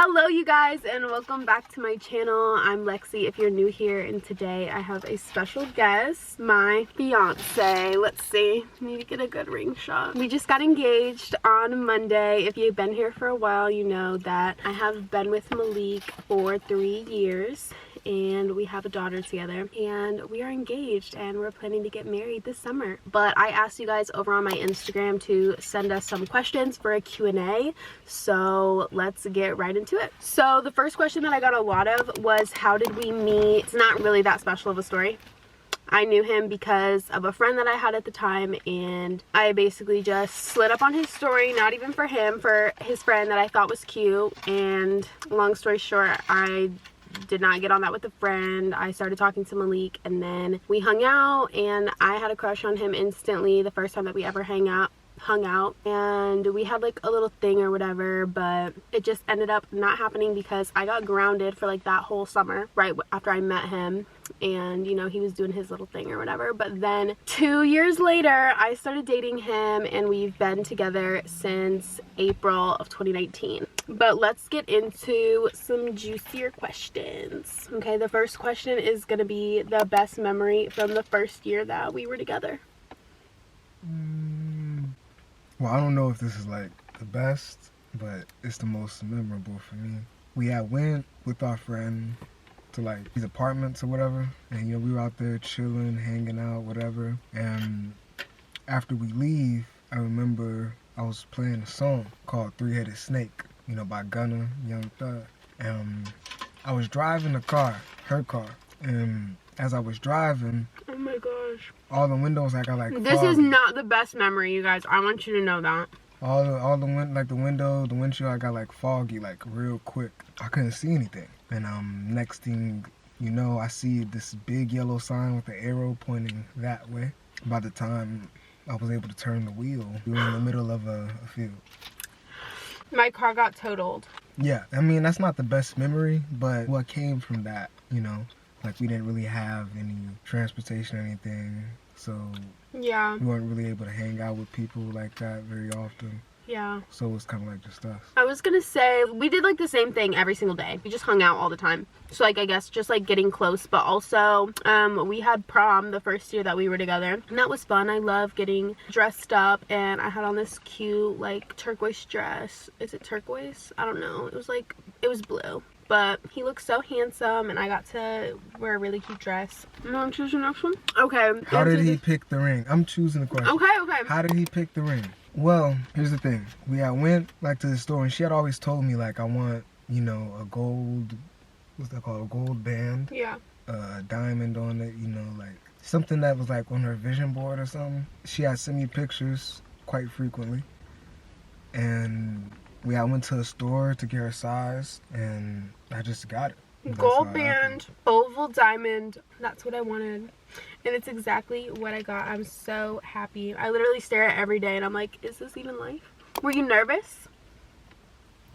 Hello you guys, and welcome back to my channel. I'm Lexi if you're new here, and today I have a special guest, my fiance. Let's see, need to get a good ring shot. We just got engaged on Monday. If you've been here for a while, you know that I have been with Malik for 3 years and we have a daughter together, and we are engaged and we're planning to get married this summer. But I asked you guys over on my Instagram to send us some questions for a Q&A, so let's get right into it. So the first question that I got a lot of was, how did we meet? It's not really that special of a story. I knew him because of a friend that I had at the time, and I basically just slid up on his story, not even for him, for his friend that I thought was cute. And long story short, I did not get on that with a friend. I started talking to Malik, and then we hung out, and I had a crush on him instantly the first time that we ever hung out, and we had like a little thing or whatever, but it just ended up not happening because I got grounded for like that whole summer right after I met him. And you know, he was doing his little thing or whatever. But then 2 years later, I started dating him, and we've been together since April of 2019. But let's get into some juicier questions. Okay, the first question is gonna be the best memory from the first year that we were together. Well, I don't know if this is like the best, but it's the most memorable for me. We had went with our friend to like these apartments or whatever, and you know, we were out there chilling, hanging out, whatever. And after we leave, I remember I was playing a song called Three-Headed Snake, you know, by Gunna, Young Thug. And I was driving the car, her car, and as I was driving, Oh my gosh, all the windows I got like this foggy. is not the best memory, you guys. I want you to know that. All the windshield, I got like foggy, like real quick. I couldn't see anything. And next thing you know, I see this big yellow sign with the arrow pointing that way. By the time I was able to turn the wheel, we were in the middle of a field. My car got totaled. Yeah, I mean, that's not the best memory, but what came from that, you know, like we didn't really have any transportation or anything, so Yeah. we weren't really able to hang out with people like that very often. Yeah. So it was kind of like just us. I was gonna say, we did like the same thing every single day. We just hung out all the time. So like, I guess just like getting close, but also we had prom the first year that we were together, and that was fun. I love getting dressed up, and I had on this cute like turquoise dress. Is it turquoise? I don't know. It was blue. But he looked so handsome, and I got to wear a really cute dress. You want to choose the next one? Okay. How did he pick the ring? I'm choosing the question. Okay. How did he pick the ring? Well, here's the thing. I went like to the store, and she had always told me like, I want, you know, a gold, what's that called? A gold band. Yeah. A diamond on it, you know, like something that was like on her vision board or something. She had sent me pictures quite frequently, and I went to a store to get her size, and I just got it. Gold band, oval diamond. That's what I wanted, and it's exactly what I got. I'm so happy. I literally stare at it every day, and I'm like, is this even life? Were you nervous?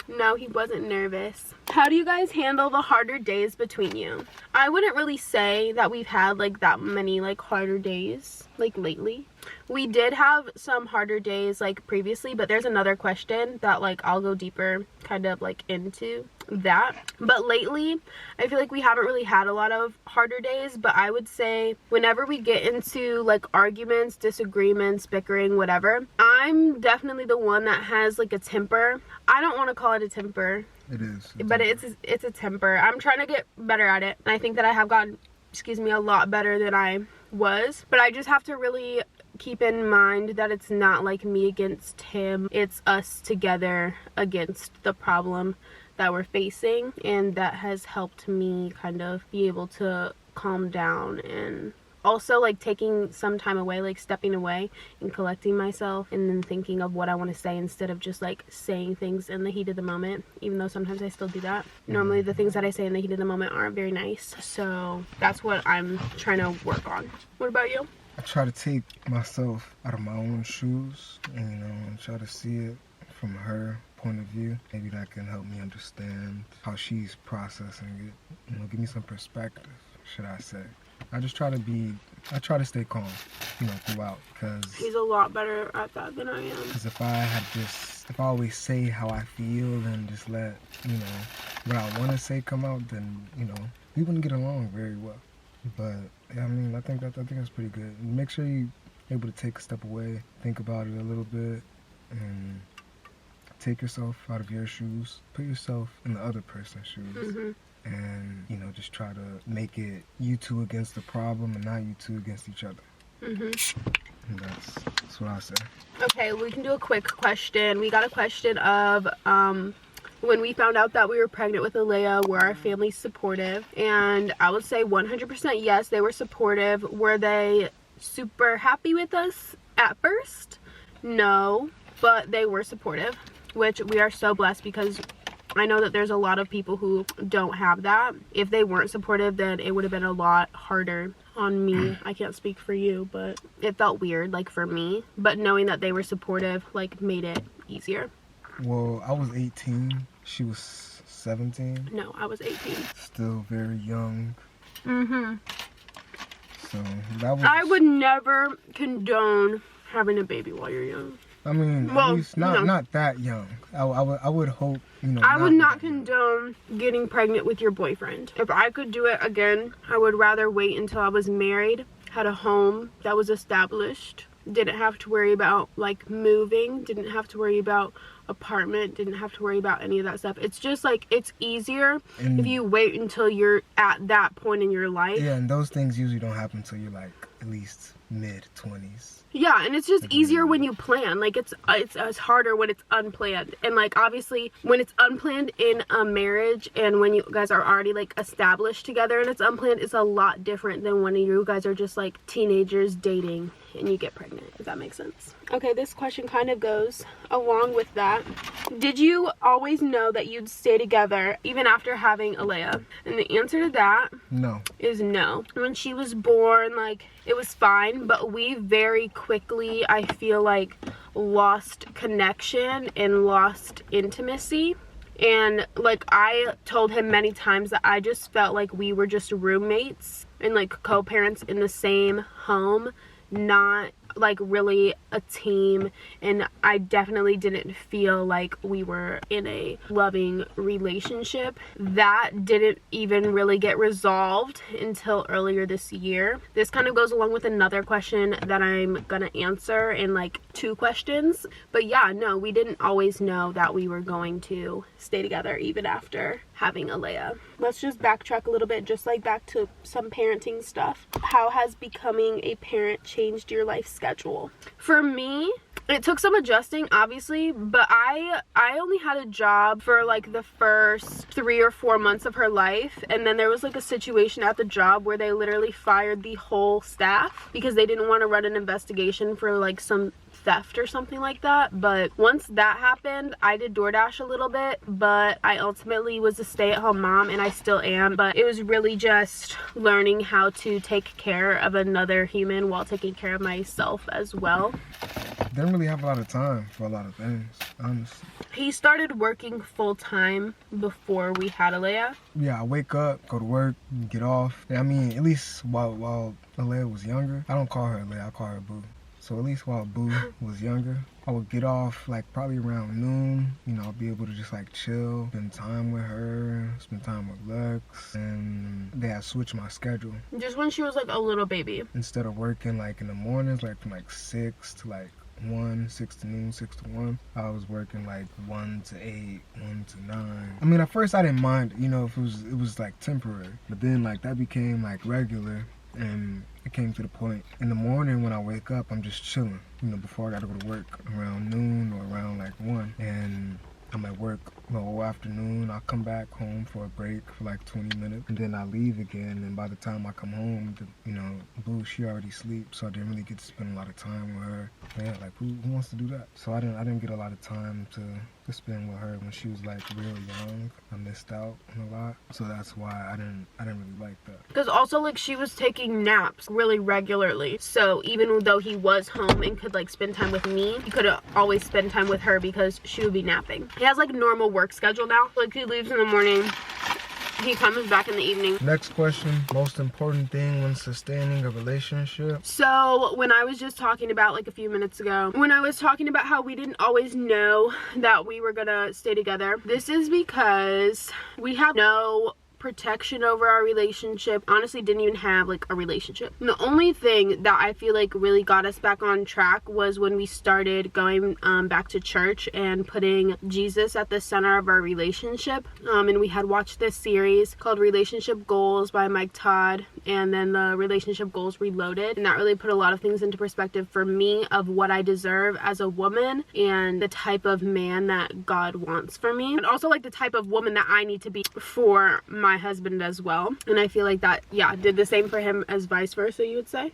No, he wasn't nervous. How do you guys handle the harder days between you? I wouldn't really say that we've had like that many like harder days like lately. We did have some harder days like previously, but there's another question that like I'll go deeper kind of like into that. But lately I feel like we haven't really had a lot of harder days, but I would say whenever we get into like arguments, disagreements, bickering, whatever, I'm definitely the one that has like a temper. I don't want to call it a temper. It is. But it's a temper. I'm trying to get better at it, and I think that I have gotten, a lot better than I was. But I just have to really keep in mind that it's not like me against him. It's us together against the problem that we're facing, and that has helped me kind of be able to calm down, and also like taking some time away, like stepping away and collecting myself, and then thinking of what I want to say instead of just like saying things in the heat of the moment, even though sometimes I still do that. Normally the things that I say in the heat of the moment aren't very nice, so that's what I'm trying to work on. What about you? I try to take myself out of my own shoes, and you know, and try to see it from her point of view. Maybe that can help me understand how she's processing it, you know, give me some perspective, should I say. I try to stay calm, you know, throughout, because He's a lot better at that than I am. if I had just if I always say how I feel and just let, what I want to say come out, then, we wouldn't get along very well. But, yeah, I mean, I think that's pretty good. Make sure you're able to take a step away, think about it a little bit, and take yourself out of your shoes, put yourself in the other person's shoes, and, just try to make it you two against the problem and not you two against each other. And that's what I say. Okay, we can do a quick question. We got a question of when we found out that we were pregnant with Alea, were our family supportive? And I would say 100% yes, they were supportive. Were they super happy with us at first? No, but they were supportive, which we are so blessed, because I know that there's a lot of people who don't have that. If they weren't supportive, then it would have been a lot harder on me. I can't speak for you, but it felt weird, like, for me. But knowing that they were supportive, like, made it easier. Well, I was 18. She was 17. No, I was 18. Still very young. So that was... I would never condone having a baby while you're young. I mean, well, at least not that young. I would hope, I would not condone getting pregnant with your boyfriend. If I could do it again, I would rather wait until I was married, had a home that was established, didn't have to worry about, like, moving, didn't have to worry about apartment, didn't have to worry about any of that stuff. It's just, like, it's easier if you wait until you're at that point in your life. Yeah, and those things usually don't happen until you're, like, at least mid-20s. Yeah, and it's just easier when you plan. Like, it's harder when it's unplanned. And, like, obviously, when it's unplanned in a marriage and when you guys are already, like, established together and it's unplanned, it's a lot different than when you guys are just, like, teenagers dating and you get pregnant, if that makes sense. Okay, this question kind of goes along with that. Did you always know that you'd stay together even after having Alea? And the answer to that is no. When she was born, like, it was fine, but we very quickly, I feel like, lost connection and lost intimacy. And, like, I told him many times that I just felt like we were just roommates and, like, co-parents in the same home, not, like, really a team. And I definitely didn't feel like we were in a loving relationship. That didn't even really get resolved until earlier this year. This kind of goes along with another question that I'm gonna answer in, like, 2 questions. But yeah, no, we didn't always know that we were going to stay together even after having Alea. Let's just backtrack a little bit, just, like, back to some parenting stuff. How has becoming a parent changed your life schedule? For me, it took some adjusting, obviously, but I only had a job for, like, the first 3 or 4 months of her life, and then there was, like, a situation at the job where they literally fired the whole staff because they didn't want to run an investigation for, like, some theft or something like that. But once that happened, I did DoorDash a little bit, but I ultimately was a stay-at-home mom, and I still am. But it was really just learning how to take care of another human while taking care of myself as well. Didn't really have a lot of time for a lot of things, honestly. He started working full-time before we had Alea. Yeah, I wake up, go to work, get off. I mean, at least while Alea was younger, I don't call her Alea, I call her Boo. So at least while Boo was younger, I would get off, like, probably around noon. I'll be able to just, like, chill, spend time with her, spend time with Lex, and they had switched my schedule. Just when she was, like, a little baby. Instead of working, like, in the mornings, like, from, like, 6 to, like, 1, 6 to noon, 6 to 1. I was working, like, 1 to 8, 1 to 9. I mean, at first I didn't mind, if it was, like, temporary. But then, like, that became, like, regular. And it came to the point in the morning when I wake up, I'm just chilling, before I gotta go to work around noon or around, like, 1. And I'm at work the whole afternoon. I'll come back home for a break for, like, 20 minutes, and then I leave again. And by the time I come home, Boo, she already sleeps, so I didn't really get to spend a lot of time with her. Yeah, like, who wants to do that? So I didn't get a lot of time to spend with her when she was, like, real young. I missed out on a lot, so that's why I didn't really like that. Because also, like, she was taking naps really regularly, so even though he was home and could, like, spend time with me, he could always spend time with her because she would be napping. He has, like, normal work schedule now. Like, he leaves in the morning, He comes back in the evening. Next question, most important thing when sustaining a relationship? So when I was just talking about like a few minutes ago, when I was talking about how we didn't always know that we were gonna stay together, this is because we have no protection over our relationship. Honestly, didn't even have like a relationship. And the only thing that I feel like really got us back on track was when we started going back to church and putting Jesus at the center of our relationship. And we had watched this series called Relationship Goals by Mike Todd, and then the Relationship Goals Reloaded, and that really put a lot of things into perspective for me of what I deserve as a woman and the type of man that God wants for me, and also like the type of woman that I need to be for my husband as well. And I feel like that, yeah, did the same for him as vice versa, you would say.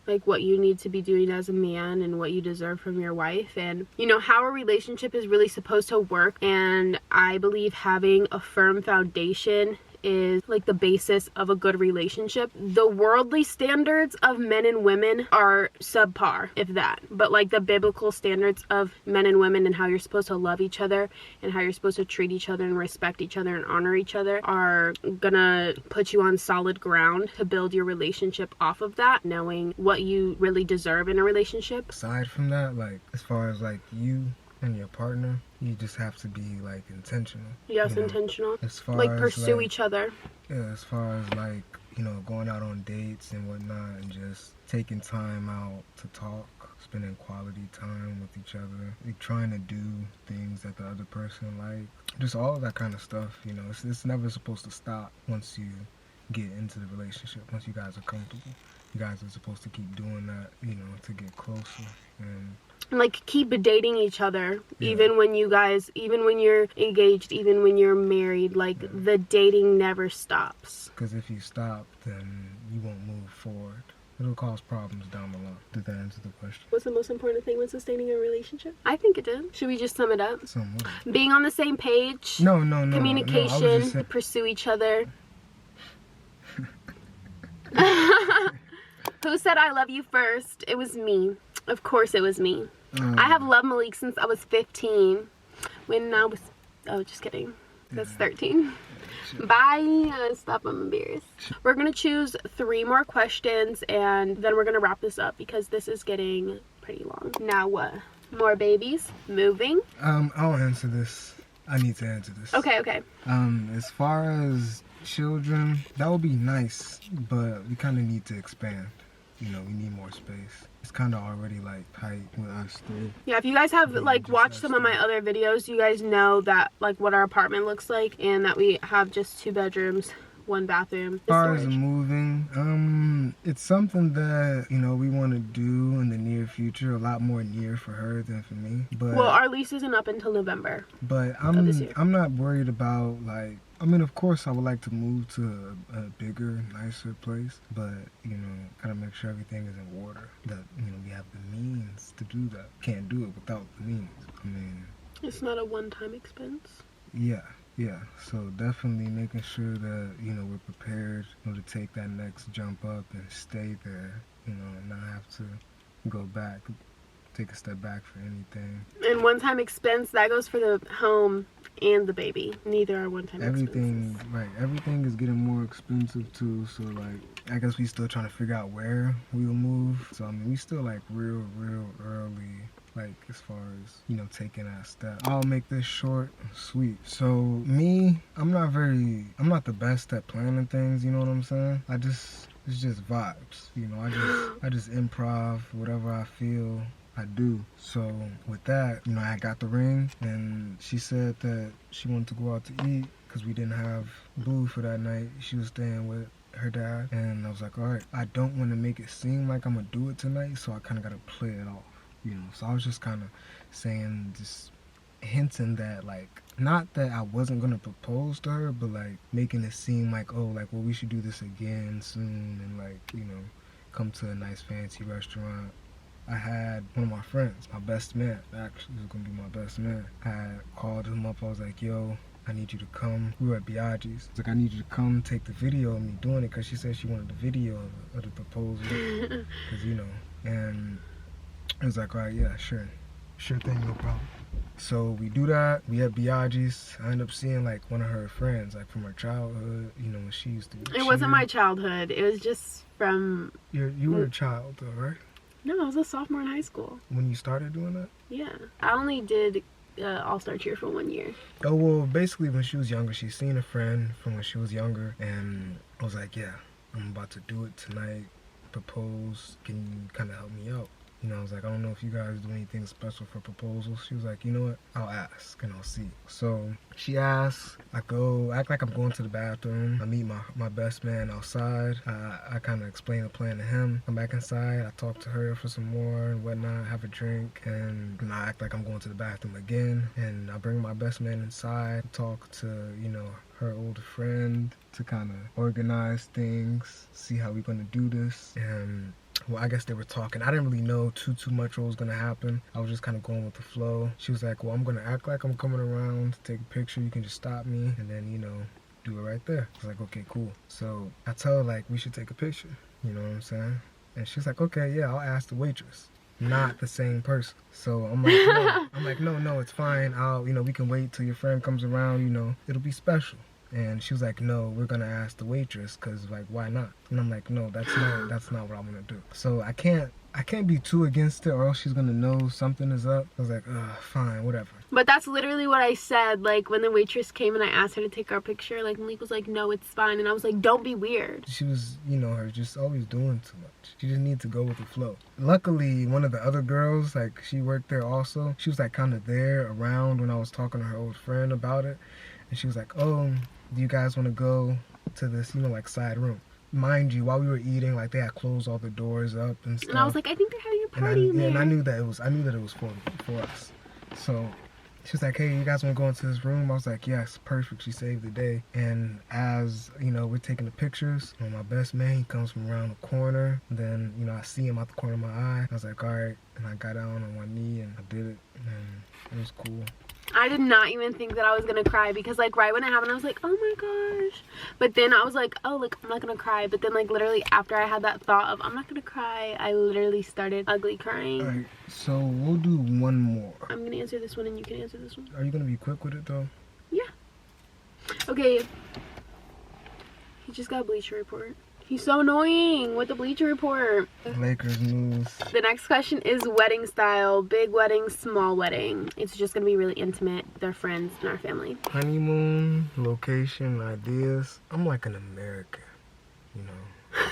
Like what you need to be doing as a man and what you deserve from your wife, and you know how a relationship is really supposed to work. And I believe having a firm foundation is like the basis of a good relationship. The worldly standards of men and women are subpar, if that, but like the biblical standards of men and women and how you're supposed to love each other and how you're supposed to treat each other and respect each other and honor each other are gonna put you on solid ground to build your relationship off of that, knowing what you really deserve in a relationship. Aside from that, like as far as like you and your partner, you just have to be like intentional. Yes, you know? intentional. As far like as pursue like, each other. Yeah, as far as like, you know, going out on dates and whatnot and just taking time out to talk, spending quality time with each other, like trying to do things that the other person like, just all that kind of stuff, you know. It's never supposed to stop once you get into the relationship. Once you guys are comfortable, you guys are supposed to keep doing that, you know, to get closer and like keep dating each other, yeah. even when you're engaged, even when you're married. Like the dating never stops, because if you stop, then you won't move forward. It'll cause problems down the line. Did that answer the question? What's the most important thing when sustaining a relationship? I think it did. Should we just sum it up? Being on the same page. No. Communication. No, pursue each other. Who said I love you first? It was me. Of course it was me. I have loved Malik since I was 15. When I was, oh, just kidding. That's 13. Bye. Stop, I'm embarrassed. We're going to choose 3 more questions and then we're going to wrap this up because this is getting pretty long. Now what? More babies? Moving? I'll answer this. I need to answer this. Okay. As far as children, that would be nice, but we kind of need to expand. You know, we need more space. It's kind of already like tight with us 3. Yeah, if you guys have like watched some of my other videos, you guys know that like what our apartment looks like and that we have just 2 bedrooms, 1 bathroom. As far as moving, it's something that, you know, we want to do in the near future. A lot more near for her than for me. But well, our lease isn't up until November. But I'm not worried about like, I mean, of course, I would like to move to a bigger, nicer place, but, you know, gotta make sure everything is in order, that, you know, we have the means to do that. Can't do it without the means. I mean, it's not a one-time expense. Yeah. So definitely making sure that, you know, we're prepared, you know, to take that next jump up and stay there, you know, and not have to go back, take a step back for anything. And one-time expense, that goes for the home and the baby. Neither are one-time expenses. Right, everything is getting more expensive too, so like I guess we still trying to figure out where we'll move. So I mean, we still like real early, like as far as, you know, taking that step. I'll make this short and sweet. So me, I'm not the best at planning things, you know what I'm saying? It's just vibes, you know. I just improv whatever I feel, I do. So with that, you know, I got the ring and she said that she wanted to go out to eat because we didn't have boo for that night. She was staying with her dad, and I was like, all right, I don't want to make it seem like I'm gonna do it tonight, so I kind of got to play it off, you know. So I was just kind of saying, just hinting that, like, not that I wasn't gonna propose to her, but like making it seem like, oh, like, well, we should do this again soon, and like, you know, come to a nice fancy restaurant. I had one of my friends, my best man, actually, was gonna be my best man. I had called him up, I was like, yo, I need you to come. We were at Biaggi's. I was like, I need you to come take the video of me doing it, because she said she wanted the video of the proposal, because, you know, and I was like, all right, yeah, sure thing, no problem. So we do that. We at Biaggi's. I end up seeing like one of her friends, like from her childhood. You know, when she used to. It wasn't my childhood. It was just from. You were a child though, right? No, I was a sophomore in high school. When you started doing that? Yeah, I only did all-star cheer for 1 year. Oh well, basically when she was younger, she seen a friend from when she was younger, and I was like, yeah, I'm about to do it tonight. Propose. Can you kind of help me out? You know, I was like, I don't know if you guys do anything special for proposals. She was like, you know what? I'll ask and I'll see. So she asks, I go, act like I'm going to the bathroom. I meet my best man outside. I kind of explain the plan to him. I'm back inside. I talk to her for some more and whatnot, have a drink, and I act like I'm going to the bathroom again. And I bring my best man inside, talk to, you know, her old friend to kind of organize things, see how we're going to do this. And well, I guess they were talking. I didn't really know too much what was gonna happen. I was just kind of going with the flow. She was like, well, I'm gonna act like I'm coming around to take a picture. You can just stop me and then, you know, do it right there. I was like, okay, cool. So I tell her like we should take a picture. You know what I'm saying? And she's like, okay, yeah, I'll ask the waitress. Not the same person. So I'm like, no, it's fine. You know, we can wait till your friend comes around. You know, it'll be special. And she was like, no, we're gonna ask the waitress, cause like, why not? And I'm like, no, that's not what I'm gonna do. So I can't be too against it, or else she's gonna know something is up. I was like, fine, whatever. But that's literally what I said, like, when the waitress came and I asked her to take our picture, like, Malik was like, no, it's fine. And I was like, don't be weird. She was, you know, her just always doing too much. She just needs to go with the flow. Luckily, one of the other girls, like, she worked there also. She was, like, kind of there around when I was talking to her old friend about it. And she was like, oh, do you guys want to go to this, you know, like, side room? Mind you, while we were eating, like, they had closed all the doors up and stuff. And I was like, I think they're having a party in there. And I knew that it was for us. So she was like, hey, you guys want to go into this room? I was like, yes, perfect. She saved the day. And as, you know, we're taking the pictures, my best man, he comes from around the corner. Then, you know, I see him out the corner of my eye. I was like, all right. And I got down on one knee and I did it. And it was cool. I did not even think that I was gonna cry, because like right when it happened I was like, oh my gosh. But then I was like, oh, like, I'm not gonna cry. But then like literally after I had that thought of I'm not gonna cry, I literally started ugly crying. Alright, so we'll do one more. I'm gonna answer this one and you can answer this one. Are you gonna be quick with it though? Yeah. Okay. He just got a Bleacher Report. He's so annoying with the Bleacher Report. Lakers news. The next question is wedding style. Big wedding, small wedding. It's just going to be really intimate. They're friends and our family. Honeymoon, location, ideas. I'm like an American, you know.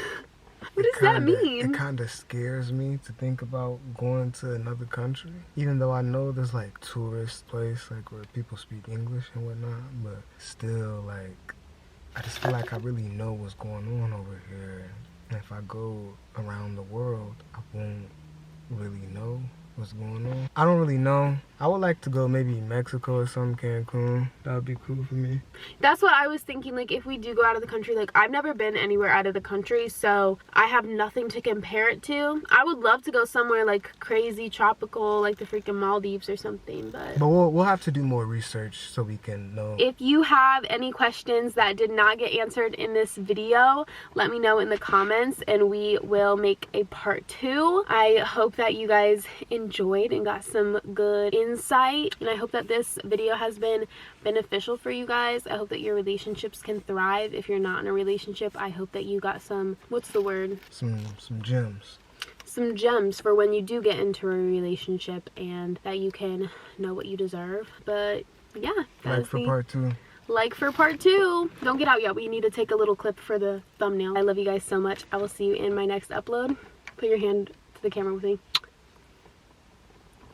What does that mean? It kind of scares me to think about going to another country. Even though I know there's like tourist place, like where people speak English and whatnot. But still, like, I just feel like I really know what's going on over here. And if I go around the world, I won't really know what's going on. I don't really know. I would like to go maybe Mexico or some, Cancun. That would be cool for me. That's what I was thinking. Like, if we do go out of the country, like, I've never been anywhere out of the country, so I have nothing to compare it to. I would love to go somewhere like crazy tropical, like the freaking Maldives or something, but we'll have to do more research so we can know. If you have any questions that did not get answered in this video, let me know in the comments and we will make a part 2. I hope that you guys enjoyed and got some good insight, and I hope that this video has been beneficial for you guys. I hope that your relationships can thrive. If you're not in a relationship, I hope that you got some, what's the word? Some gems. Some gems for when you do get into a relationship, and that you can know what you deserve. But yeah, like for part 2. Like for part 2. Don't get out yet. We need to take a little clip for the thumbnail. I love you guys so much. I will see you in my next upload. Put your hand to the camera with me.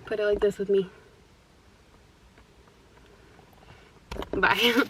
Put it like this with me. Bye.